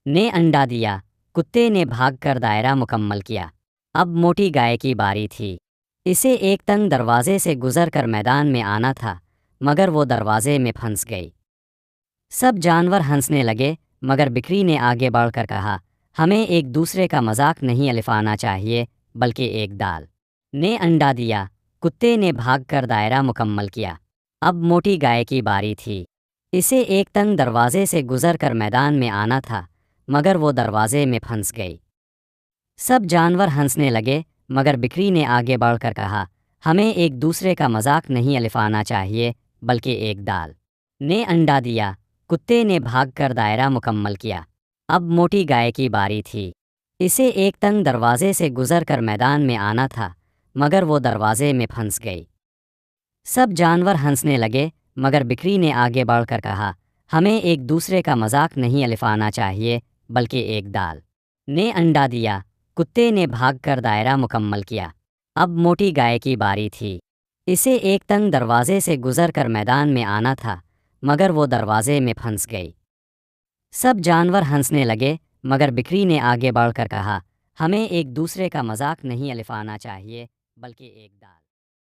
نے انڈا دیا، کتے نے بھاگ کر دائرہ مکمل کیا۔ اب موٹی گائے کی باری تھی۔ اسے ایک تنگ دروازے سے گزر کر میدان میں آنا تھا، مگر وہ دروازے میں پھنس گئی۔ سب جانور ہنسنے لگے، مگر بکری نے آگے بڑھ کر کہا، ہمیں ایک دوسرے کا مذاق نہیں الفانا چاہیے، بلکہ ایک دال نے انڈا دیا، کتے نے بھاگ کر دائرہ مکمل کیا۔ اب موٹی گائے کی باری تھی۔ اسے ایک تنگ دروازے سے گزر کر میدان میں آنا تھا، مگر وہ دروازے میں پھنس گئی۔ سب جانور ہنسنے لگے، مگر بکری نے آگے بڑھ کر کہا، ہمیں ایک دوسرے کا مذاق نہیں الفانا چاہیے، بلکہ ایک دال نے انڈا دیا، کتے نے بھاگ کر دائرہ مکمل کیا۔ اب موٹی گائے کی باری تھی۔ اسے ایک تنگ دروازے سے گزر کر میدان میں آنا تھا، مگر وہ دروازے میں پھنس گئی۔ سب جانور ہنسنے لگے، مگر بکری نے آگے بڑھ کر کہا، ہمیں ایک دوسرے کا مذاق نہیں الفانا چاہیے، بلکہ ایک دال نے انڈا دیا، کتے نے بھاگ کر دائرہ مکمل کیا۔ اب موٹی گائے کی باری تھی۔ اسے ایک تنگ دروازے سے گزر کر میدان میں آنا تھا، مگر وہ دروازے میں پھنس گئی۔ سب جانور ہنسنے لگے، مگر بکری نے آگے بڑھ کر کہا، ہمیں ایک دوسرے کا مذاق نہیں الفانا چاہیے، بلکہ ایک دال